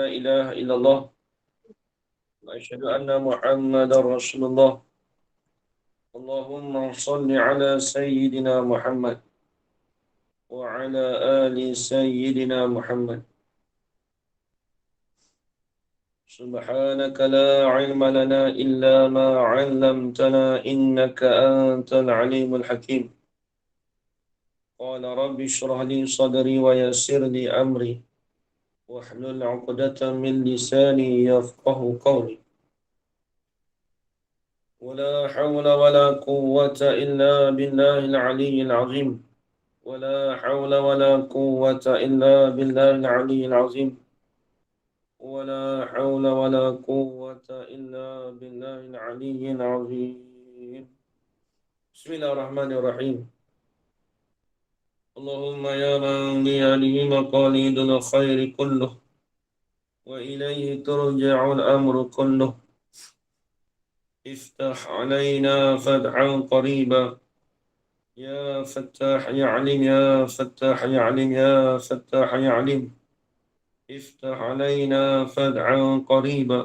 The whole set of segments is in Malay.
لا إله إلا الله وأشهد أن محمدا رسول الله. اللهم صل على سيدنا محمد وعلى آل سيدنا محمد. سبحانك لا علم لنا إلا ما علمتنا إنك أنت العليم الحكيم. قال رب اشرح لي صدري ويسر لي أمري واحلل عقدة من لساني يفقه قولي. ولا حول ولا قوة إلا بالله العلي العظيم. ولا حول ولا قوة إلا بالله العلي العظيم. ولا حول ولا قوة إلا بالله العلي العظيم. بسم الله الرحمن الرحيم. اللهم يا من بيده مقاليد الخير كله وإليه ترجع الأمر كله. افتح علينا فتحا قريبا يا فتاح يا عليم يا فتاح يا عليم يا فتاح يا عليم. افتح علينا فتحا قريبا.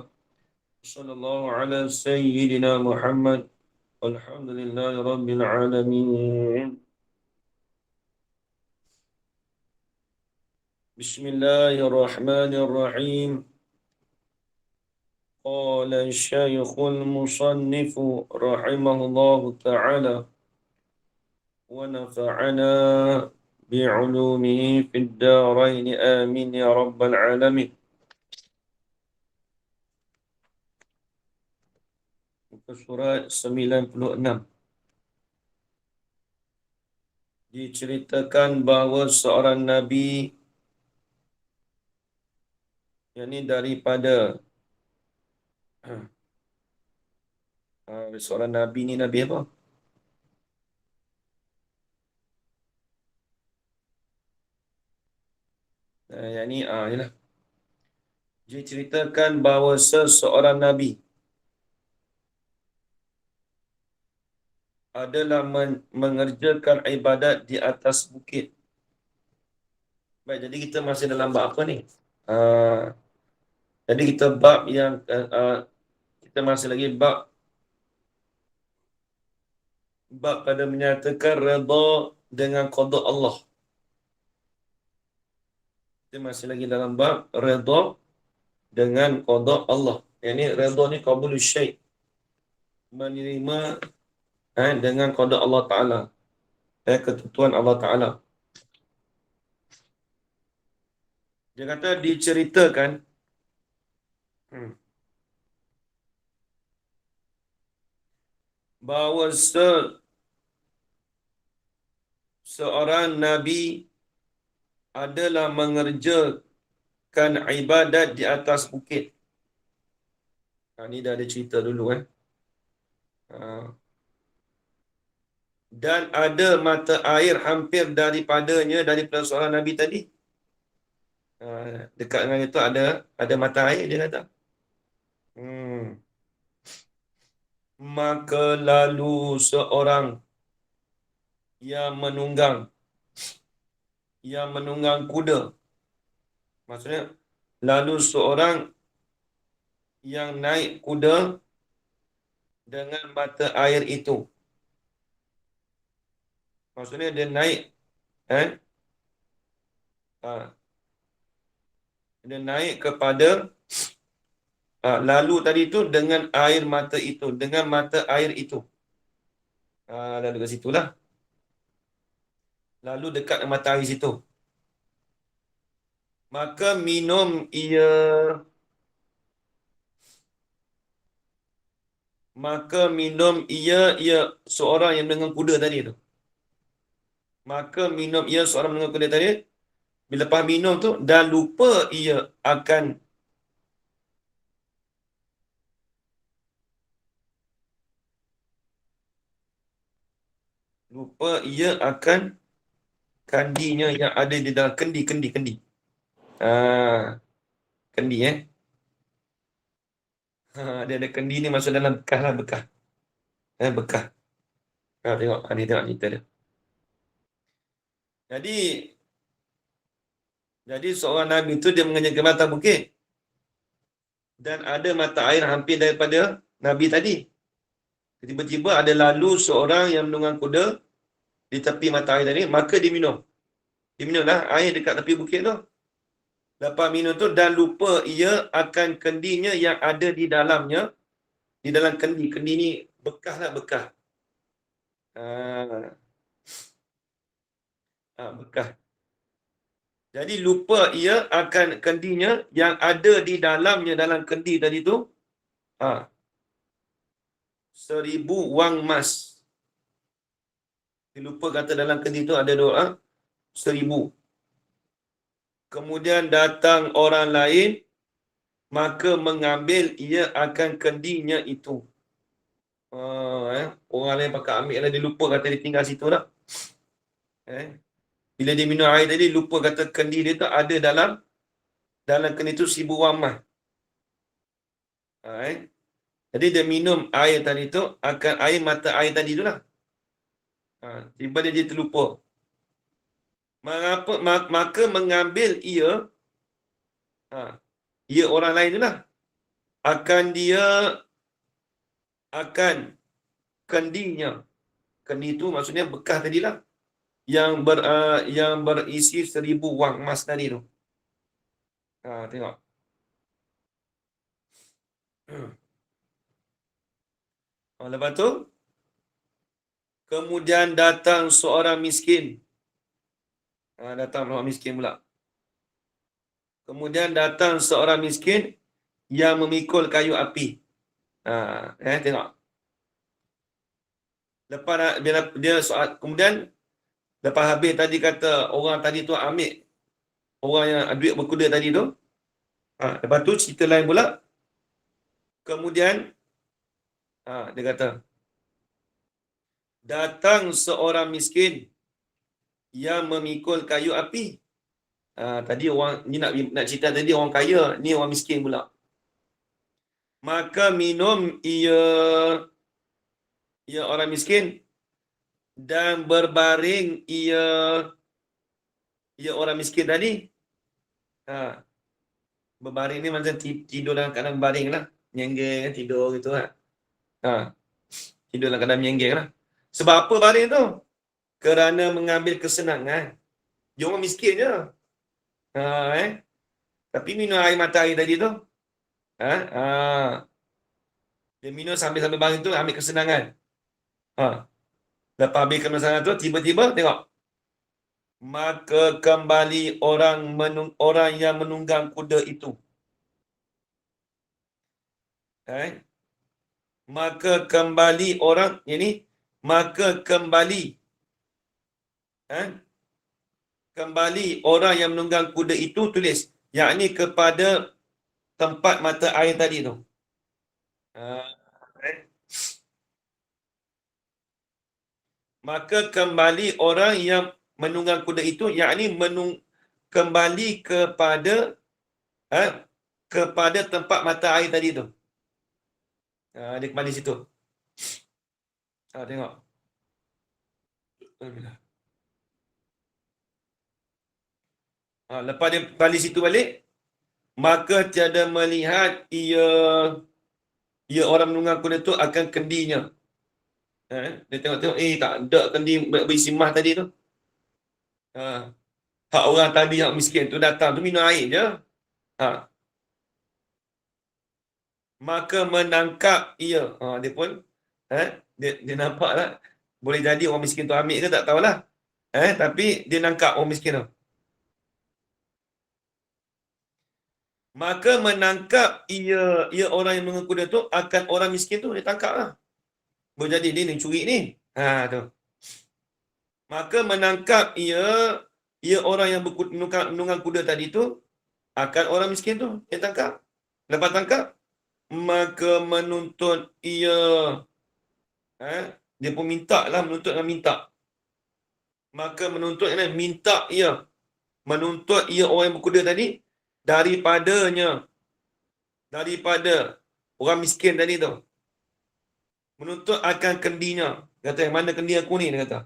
صلى الله على سيدنا محمد والحمد لله رب العالمين. بسم الله الرحمن الرحيم. قال الشيخ المصنف رحمه الله تعالى ونفعنا بعلومه في الدارين آمين يا رب العالمين. Surat 96 diceritakan bahawa seorang Nabi, yang ini daripada seorang Nabi ni Nabi apa? Yang ni yalah. Diceritakan bahawa seseorang Nabi adalah mengerjakan ibadat di atas bukit. Baik, jadi kita masih dalam bab apa ni? Jadi kita bab yang kita masih lagi bab pada menyatakan redha dengan qada Allah. Kita masih lagi dalam bab redha dengan qada Allah. Yang ni redha ni qabulus syai', menerima dengan qada Allah Taala, ketentuan Allah Taala. Dia kata diceritakan bahawa seorang Nabi adalah mengerjakan ibadat di atas bukit. Ni dah ada cerita dulu dan ada mata air hampir daripadanya, daripada seorang Nabi tadi. Dekat dengan itu ada mata air, dia kata. Maka lalu seorang yang menunggang kuda. Maksudnya lalu seorang yang naik kuda dengan mata air itu. Maksudnya dia naik dia naik kepada lalu tadi itu dengan air mata itu, dengan mata air itu. Lalu ke situlah. Lalu dekat mata air situ. Maka minum ia seorang yang dengan kuda tadi tu. Maka minum ia seorang dengan kuda tadi. Bila lepas minum tu, dah lupa ia akan kandinya yang ada di dalam kendi. Kendi dia ada kendi ni, masuk dalam bekas lah, bekas. Tengok cerita dia. Jadi seorang Nabi tu dia mengerjakan atas bukit. dan ada mata air hampir daripada Nabi tadi. Tiba-tiba ada lalu seorang yang menunggang kuda di tepi mata air tadi, maka dia minum. Dia minumlah air dekat tepi bukit tu. Lepas minum tu dan lupa ia akan kendinya yang ada di dalamnya, di dalam kendi. Kendi ni bekas lah, bekas. Bekas. Jadi lupa ia akan kendinya yang ada di dalamnya, dalam kendi tadi tu. 1,000 wang emas. Dia lupa kata dalam kendi tu ada doa 1,000. Kemudian datang orang lain, maka mengambil ia akan kendinya itu. Orang lain pakai ambil lah, dia lupa kata dia tinggal situ lah. Bila dia minum air tadi, lupa kata kendi dia tu ada dalam kendi tu 1,000 wang emas. Jadi dia minum air tadi tu, akan air mata air tadi tu lah. Tiba dia terlupa. Maka mengambil ia, ia orang lain tu lah. Akan kendinya. Kendi tu maksudnya bekas tadi lah. Yang berisi 1,000 wang emas tadi tu. Tengok. Lepas tu, kemudian datang seorang miskin. Datang orang miskin pula. Kemudian datang seorang miskin yang memikul kayu api. Tengok. Lepas dia soal, kemudian lepas habis tadi kata orang tadi tu ambil orang yang duit berkuda tadi tu. Lepas tu cerita lain pula. Kemudian dia kata datang seorang miskin yang memikul kayu api. Tadi orang ni nak cerita tadi orang kaya, ni orang miskin pula. Maka minum ia orang miskin dan berbaring ia orang miskin tadi. Berbaring ni macam tidur dalam keadaan baring lah. Menyenggeng, tidur gitu lah. Tidur dalam keadaan menyenggeng lah. Sebab apa baring tu? Kerana mengambil kesenangan. Dia orang miskin je. Tapi minum air mata air tadi tu. Dia minum sambil-sambil baring tu ambil kesenangan. Lepas habis kesenangan tu, tiba-tiba tengok. Maka kembali orang yang menunggang kuda itu. Maka kembali orang ini, maka kembali kembali orang yang menunggang kuda itu, tulis, yakni kepada tempat mata air tadi tu. Maka kembali orang yang menunggang kuda itu, yakni kembali kepada tempat mata air tadi tu. Dia kembali situ. Tengok. Lepas dia balik situ balik, maka tiada melihat ia orang menunggang kuda tu akan kendinya. Dia tengok-tengok, tak ada kendi berisi emas tadi tu. Hak orang tadi yang miskin tu datang tu minum air je. Maka menangkap ia. Dia pun dia nampak lah. Boleh jadi orang miskin tu ambil ke tak tahulah. Tapi dia nangkap orang miskin tu. Maka menangkap ia orang yang menunggang kuda tu akan orang miskin tu, dia tangkap lah. Boleh jadi dia ni curi ni. Tu. Maka menangkap ia orang yang menunggang kuda tadi tu akan orang miskin tu, dia tangkap. Lepas tangkap, maka menuntut ia. Dia pun minta lah, menuntut dengan minta. Maka menuntut minta ia. Menuntut ia orang yang berkuda tadi daripada orang miskin tadi tu. Menuntut akan kendinya. Kata, yang mana kendi aku ni? Dia kata.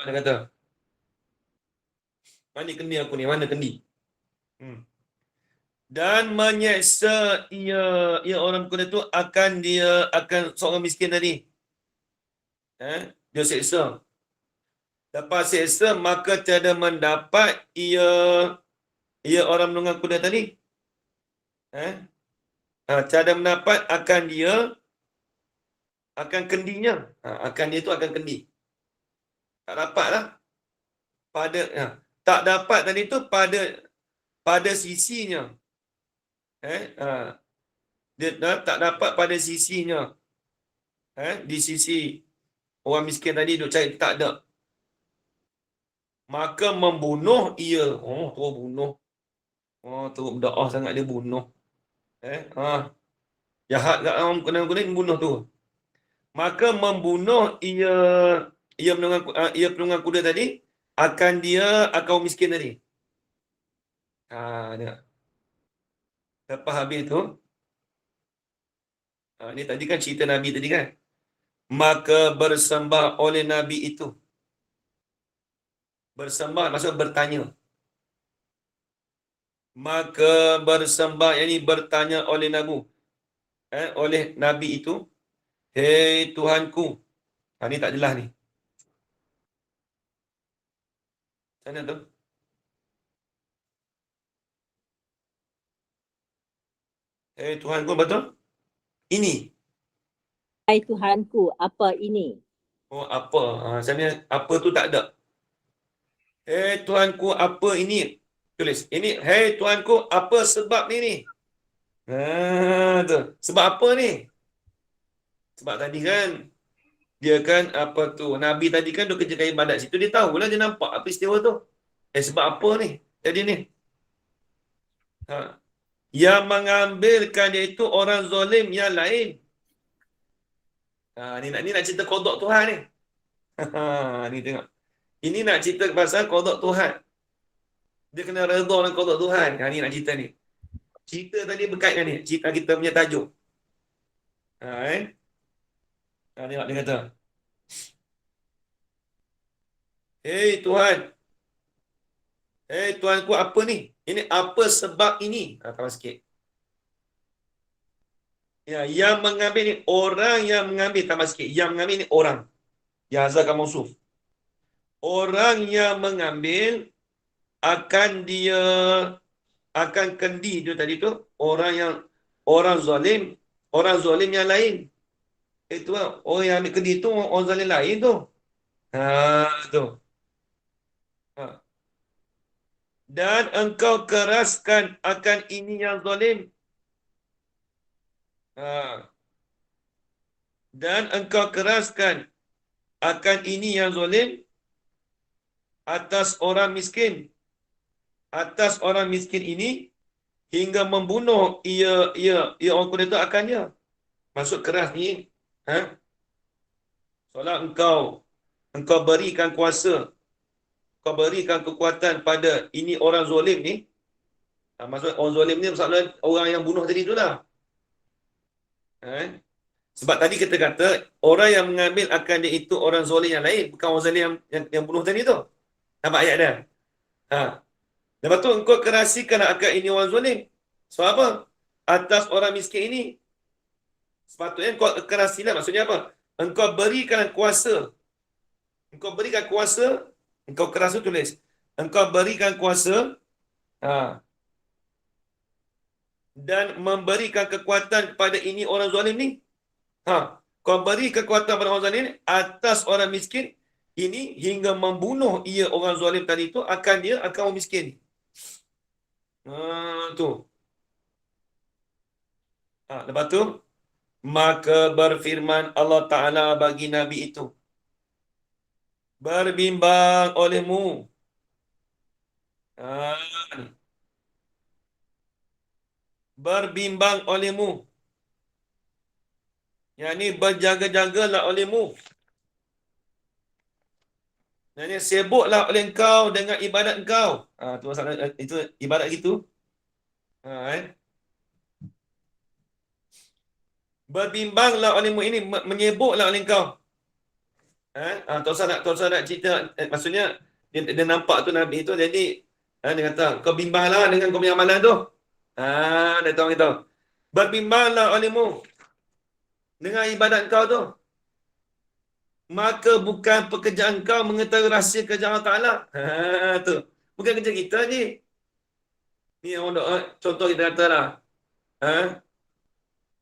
Dia kata. Mana kendi aku ni? Mana kendi? Dan menyeksa ia orang berkuda itu akan seorang miskin tadi. Dia seksa. Lepas seksa, maka tiada mendapat ia orang menunggang kuda tadi. Tiada mendapat akan kendinya. Akan dia itu akan kendi. Tak dapat lah. Tak dapat tadi tu pada sisinya. Dia tak dapat pada sisinya. Di sisi orang miskin tadi duk cari, tak ada. Maka membunuh ia. Terus bunuh. Terus berdoa sangat dia bunuh. Jahat kat orang kuning bunuh tu. Maka membunuh ia penunggang kuda tadi akan orang miskin tadi. Dia. Lepas habis tu, ni tadi kan cerita Nabi tadi kan. Maka bersembah oleh Nabi itu. Bersembah maksud bertanya. Maka bersembah, yang ini bertanya oleh Nabi itu. Hei Tuhanku. Ni tak jelas ni. Sana tu. Hei Tuhanku, betul? Ini. Hai Tuhanku, apa ini? Apa? Sana apa tu tak ada. Hei Tuhanku, apa ini? Tulis. Ini, hei Tuhanku, apa sebab ni? Tu. Sebab apa ni? Sebab tadi kan, dia kan apa tu, Nabi tadi kan dia kerjakan ibadat situ, dia tahulah, dia nampak apa istiwa tu. Sebab apa ni? Jadi ni. Yang mengambilkan dia itu orang zalim yang lain. Ni nak cerita qada Tuhan ni. Ni tengok. Ini nak cerita pasal qada Tuhan. Dia kena redha dengan qada Tuhan. Ni nak cerita ni. Cerita tadi berkait ni. Cerita kita punya tajuk. Tengok dia kata. Hei Tuhan. Hei Tuhanku, apa ni? Ini apa sebab ini? Tambah sikit. Yang mengambil ni, orang yang mengambil, tambah sikit. Yang mengambil ni orang. Yang hazarkan mausuf. Orang yang mengambil akan kendi dia tadi tu, orang zalim yang lain. Itu lah, orang yang ambil kendi tu orang zalim lain tu. Tu. Dan engkau keraskan akan ini yang zalim. Dan engkau keraskan akan ini yang zalim atas orang miskin. Atas orang miskin ini hingga membunuh ia orang kuda itu akannya. Maksud keras ni, soalnya engkau berikan kuasa, kau berikan kekuatan pada ini orang zalim ni. Maksud orang zalim ni maksudnya orang yang bunuh tadi tu lah. Sebab tadi kita kata orang yang mengambil akan dia itu orang zalim yang lain, bukan orang zalim yang bunuh tadi tu. Nampak ayat dia? Lepas tu engkau kerasikan akan ini orang zalim. Sebab apa? Atas orang miskin ini. Sepatutnya engkau kerasikan, maksudnya apa? Engkau berikan kuasa. Engkau berikan kuasa, engkau keras tu tulis. Engkau berikan kuasa dan memberikan kekuatan kepada ini orang zalim ni. Kau beri kekuatan pada orang zalim ni atas orang miskin ini hingga membunuh ia orang zalim tadi tu akan orang miskin. Tu. Lepas tu maka berfirman Allah Ta'ala bagi Nabi itu, berbimbang olehmu. Berbimbang olehmu. Yang ni berjaga-jagalah olehmu. Yang ni sibuklah oleh engkau dengan ibadat engkau. Tu masalah, itu ibadat gitu. Berbimbanglah olehmu ini, menyibuklah oleh engkau. Tak usah nak cerita, maksudnya dia nampak tu Nabi tu, jadi dia kata kau bimbanglah dengan kau punya amalan tu. Dah tahu kita. Berbimbanglah olehmu dengan ibadat kau tu. Maka bukan pekerjaan kau mengetahui rahsia kerja Allah Ta'ala. Tu. Bukan kerja kita ni. Ni orang dok, contoh kita kata lah. Ha?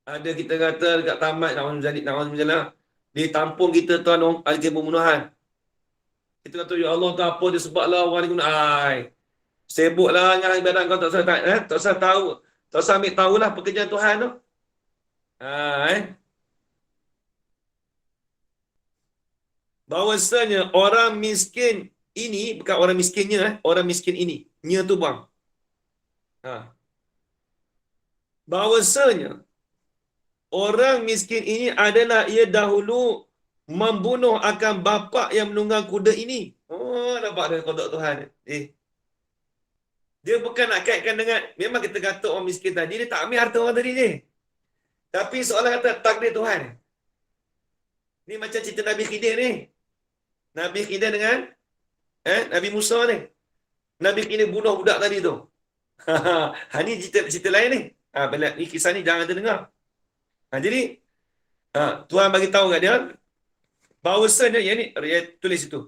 Ada kita kata dekat tamat, na'udzubillah, di kampung kita tuan ada pembunuhan. Kita kata, ya Allah, tak apa dia sebablah orang ni guna. Sibuklah dengan ibadat kau, tak usah tak usah tahu. Tak usah ambil tahulah pekerjaan Tuhan tu. Bahawasanya orang miskin ini, bukan orang miskinnya, orang miskin ini. Nya tu bang. Bahawasanya orang miskin ini adalah ia dahulu membunuh akan bapa yang menunggang kuda ini. Oh, nampak ada kodok Tuhan. Dia bukan nak kaitkan dengan, memang kita kata orang miskin tadi, dia tak ambil harta orang tadi je. Tapi soalan kata takdir Tuhan. Ni macam cerita Nabi Khidir ni. Nabi Khidir dengan Nabi Musa ni. Nabi Khidir bunuh budak tadi tu. Ni cerita lain ni. Ni kisah ni jangan terdengar. Jadi Tuhan bagi tahu kat dia bahawasanya yang ni tulis itu.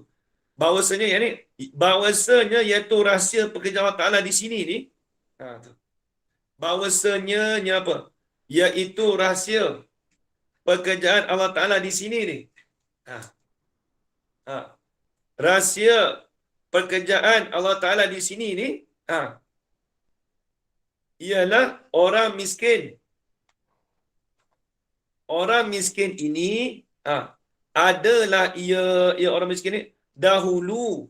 Bahawasanya yang ni bahawasanya iaitu rahsia pekerjaan Allah Taala di sini ni. Bahawasanya apa? Iaitu rahsia pekerjaan Allah Taala di sini ni. Rahsia pekerjaan Allah Taala di sini ni ialah orang miskin. Orang miskin ini adalah ia orang miskin ni dahulu,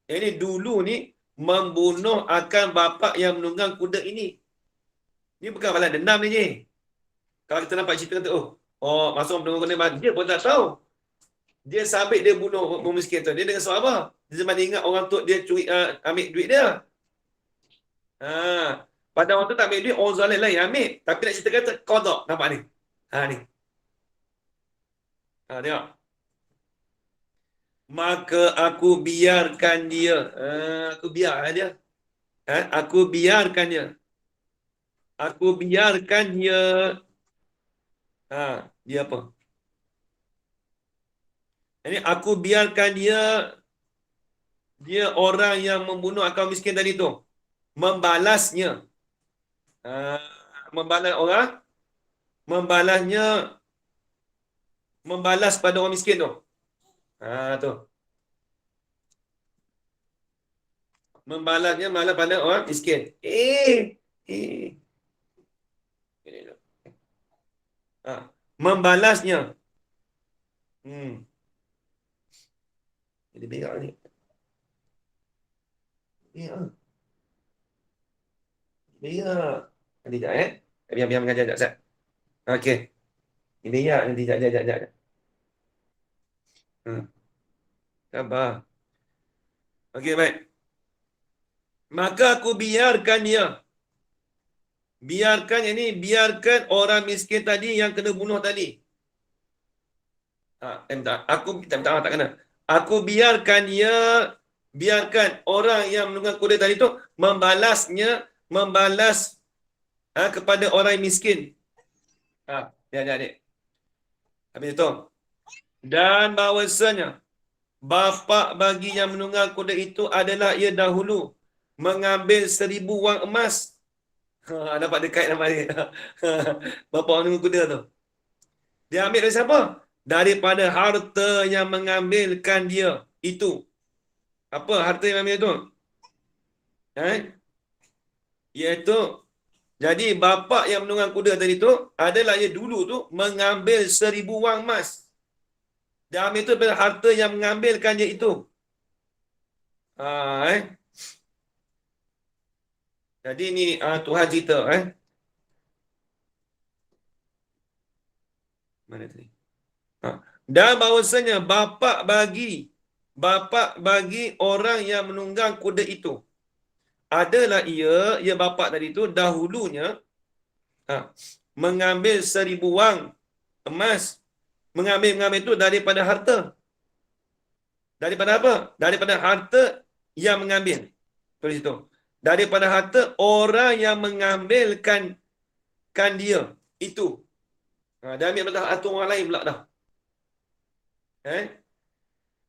ini dulu ni membunuh akan bapa yang menunggang kuda ini. Ni bukan balas dendam ni je. Kalau kita nampak cerita kata, masuk menunggang kuda ni, dia pun tak tahu. Dia sabit dia bunuh orang miskin tu. Dia dengan sebab apa? Dia cuma ingat orang tu dia curi ambil duit dia. Pada orang tu tak ambil duit, orang zalim lain ambil. Tapi nak cerita kata qada. Nampak ni? Ni. Tengok. Maka aku biarkan dia. Aku biarkan dia. Aku biarkan dia. Aku biarkan dia. Dia apa? Ini aku biarkan dia. Dia orang yang membunuh akal miskin tadi tu. Membalasnya. Membalas orang. Membalasnya. Membalas pada orang miskin tu. Tu. Membalasnya malah pada orang miskin. Membalasnya. Jadi berak ni. Berak. Nanti sekejap Biar mengajar sekejap. Okey. Ini ya, nanti sekejap. Sabar. Okey, baik. Maka aku biarkan dia. Biarkan orang miskin tadi yang kena bunuh tadi. Aku tak kena. Aku biarkan dia, biarkan orang yang menunggang kuda tadi tu membalas kepada orang miskin. Adik. Habis itu. Dan bahawasanya bapa bagi yang menunggang kuda itu adalah ia dahulu mengambil 1000 wang emas. Dapat dekat nama dia. Bapa orang menunggang kuda tu. Dia ambil dari siapa? Daripada harta yang mengambilkan dia itu. Apa harta yang ambil itu? Iaitu, jadi bapa yang menunggang kuda tadi tu adalah ia dulu tu mengambil 1000 wang emas. Dia ambil itu daripada harta yang mengambilkan dia itu. Jadi ni Tuhan cerita. Mana tadi? Dan bahawasanya bapa bagi orang yang menunggang kuda itu adalah ia bapa tadi itu dahulunya mengambil 1000 wang emas. Mengambil itu daripada harta. Daripada apa? Daripada harta yang mengambil. Tulis itu. daripada harta orang yang mengambilkan dia itu. Dia ambil pada harta orang lain pula dah.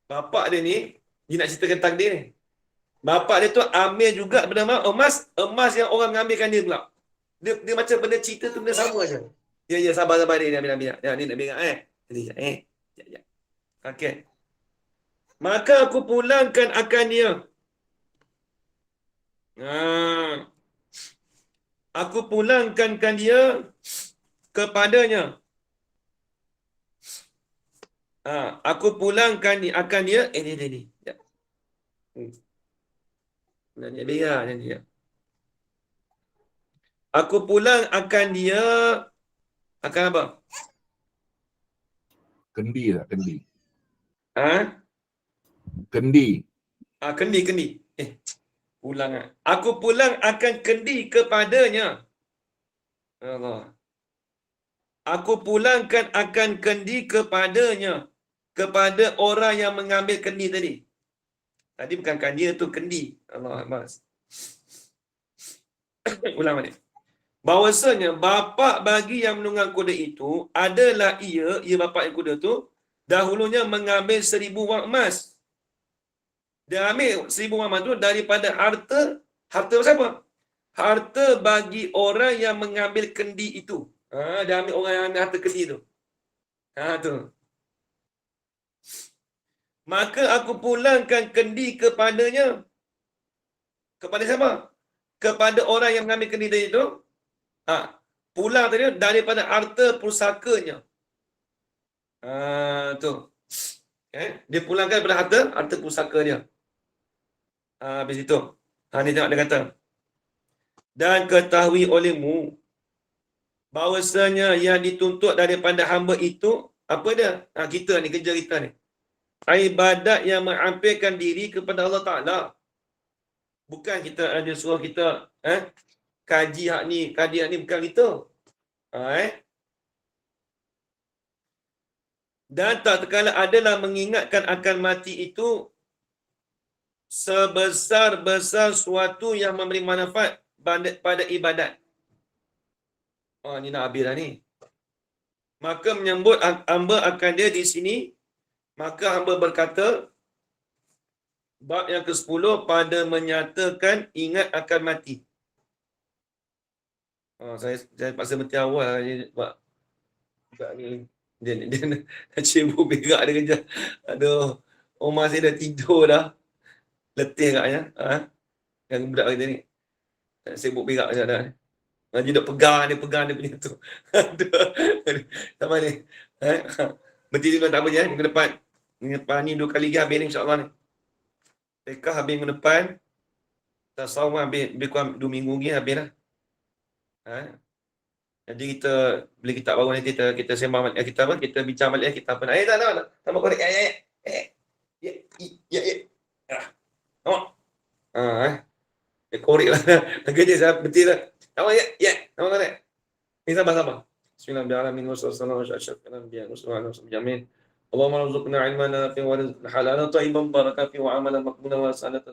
Bapak dia ni, dia nak ceritakan takdir ni. Bapak dia tu ambil juga benda emas yang orang mengambilkan dia pula. Dia macam benda cerita tu benda sama je. Ya, sabar dia ambil. Ya, ni nak bingat Ya. Okey. Maka aku pulangkan akan dia. Aku pulangkan dia kepadanya. Aku pulangkan akan dia. Ni. Ya. Nanya dia. Aku pulang akan dia. Akan apa? Kendi tak? Kendi. Kendi. Pulang. Aku pulang akan kendi kepadanya. Allah. Aku pulangkan akan kendi kepadanya. Kepada orang yang mengambil kendi tadi. Tadi bukan kan dia tu, kendi. Allah Mas. Ulang balik. Bahawasanya bapa bagi yang menunggang kuda itu adalah ia bapa yang kuda tu dahulunya mengambil 1000 wang emas. Dia ambil 1000 wang emas tu daripada harta siapa? Harta bagi orang yang mengambil kendi itu. Dia ambil orang yang ambil harta kendi tu. Tu. Maka aku pulangkan kendi kepadanya. Kepada siapa? Kepada orang yang mengambil kendi tadi itu. Pulang tadi daripada harta pusakanya. Tu. Dia pulangkan daripada harta pusaka dia. Habis itu. Ni tengok dia kata. Dan ketahui olehmu bahawasanya yang dituntut daripada hamba itu apa dia? Kita ni, kerja kita ni. Ibadat yang menghampirkan diri kepada Allah Ta'ala. Bukan kita ada suruh kita kaji hak ni, bukan kita. Dan tak terkala adalah mengingatkan akan mati itu sebesar-besar suatu yang memberi manfaat pada ibadat. Ni nak habis dah ni. Maka menyambut hamba akan dia di sini. Maka hamba berkata, bab yang ke-10 pada menyatakan ingat akan mati. Saya paksa berhenti awal sebab ni dia nak cibuk berak dia kerja. Aduh, Omar saya dah tidur dah. Letih agaknya. Yang budak kita ni. Sibuk berak je dah. Dia dah pegang dia punya tu. Aduh. Sama ni. Berhenti dulu tak apa je. Minggu depan. Ni 2 kali lagi habis ni insyaAllah ni. Tekah habis minggu depan. Tasawuf habis kurang 2 minggu lagi habis lah. Jadi kita bila kita baru nanti kita sembang balik kita apa? Kita bincang balik kita apa nak. Tak. Tambah korek. Ya. Nampak? Korek lah. Kerja saya betul lah. Tambah ya. Tambah korek. Ni sabar. Bismillahirrahmanirrahim. Wassalamualaikum warahmatullahi wabarakatuh. Allahumma rzuqna ilman nafi'an wa rizqan halalan tayyiban barakan fi wa amalan maqbulan wa sanatan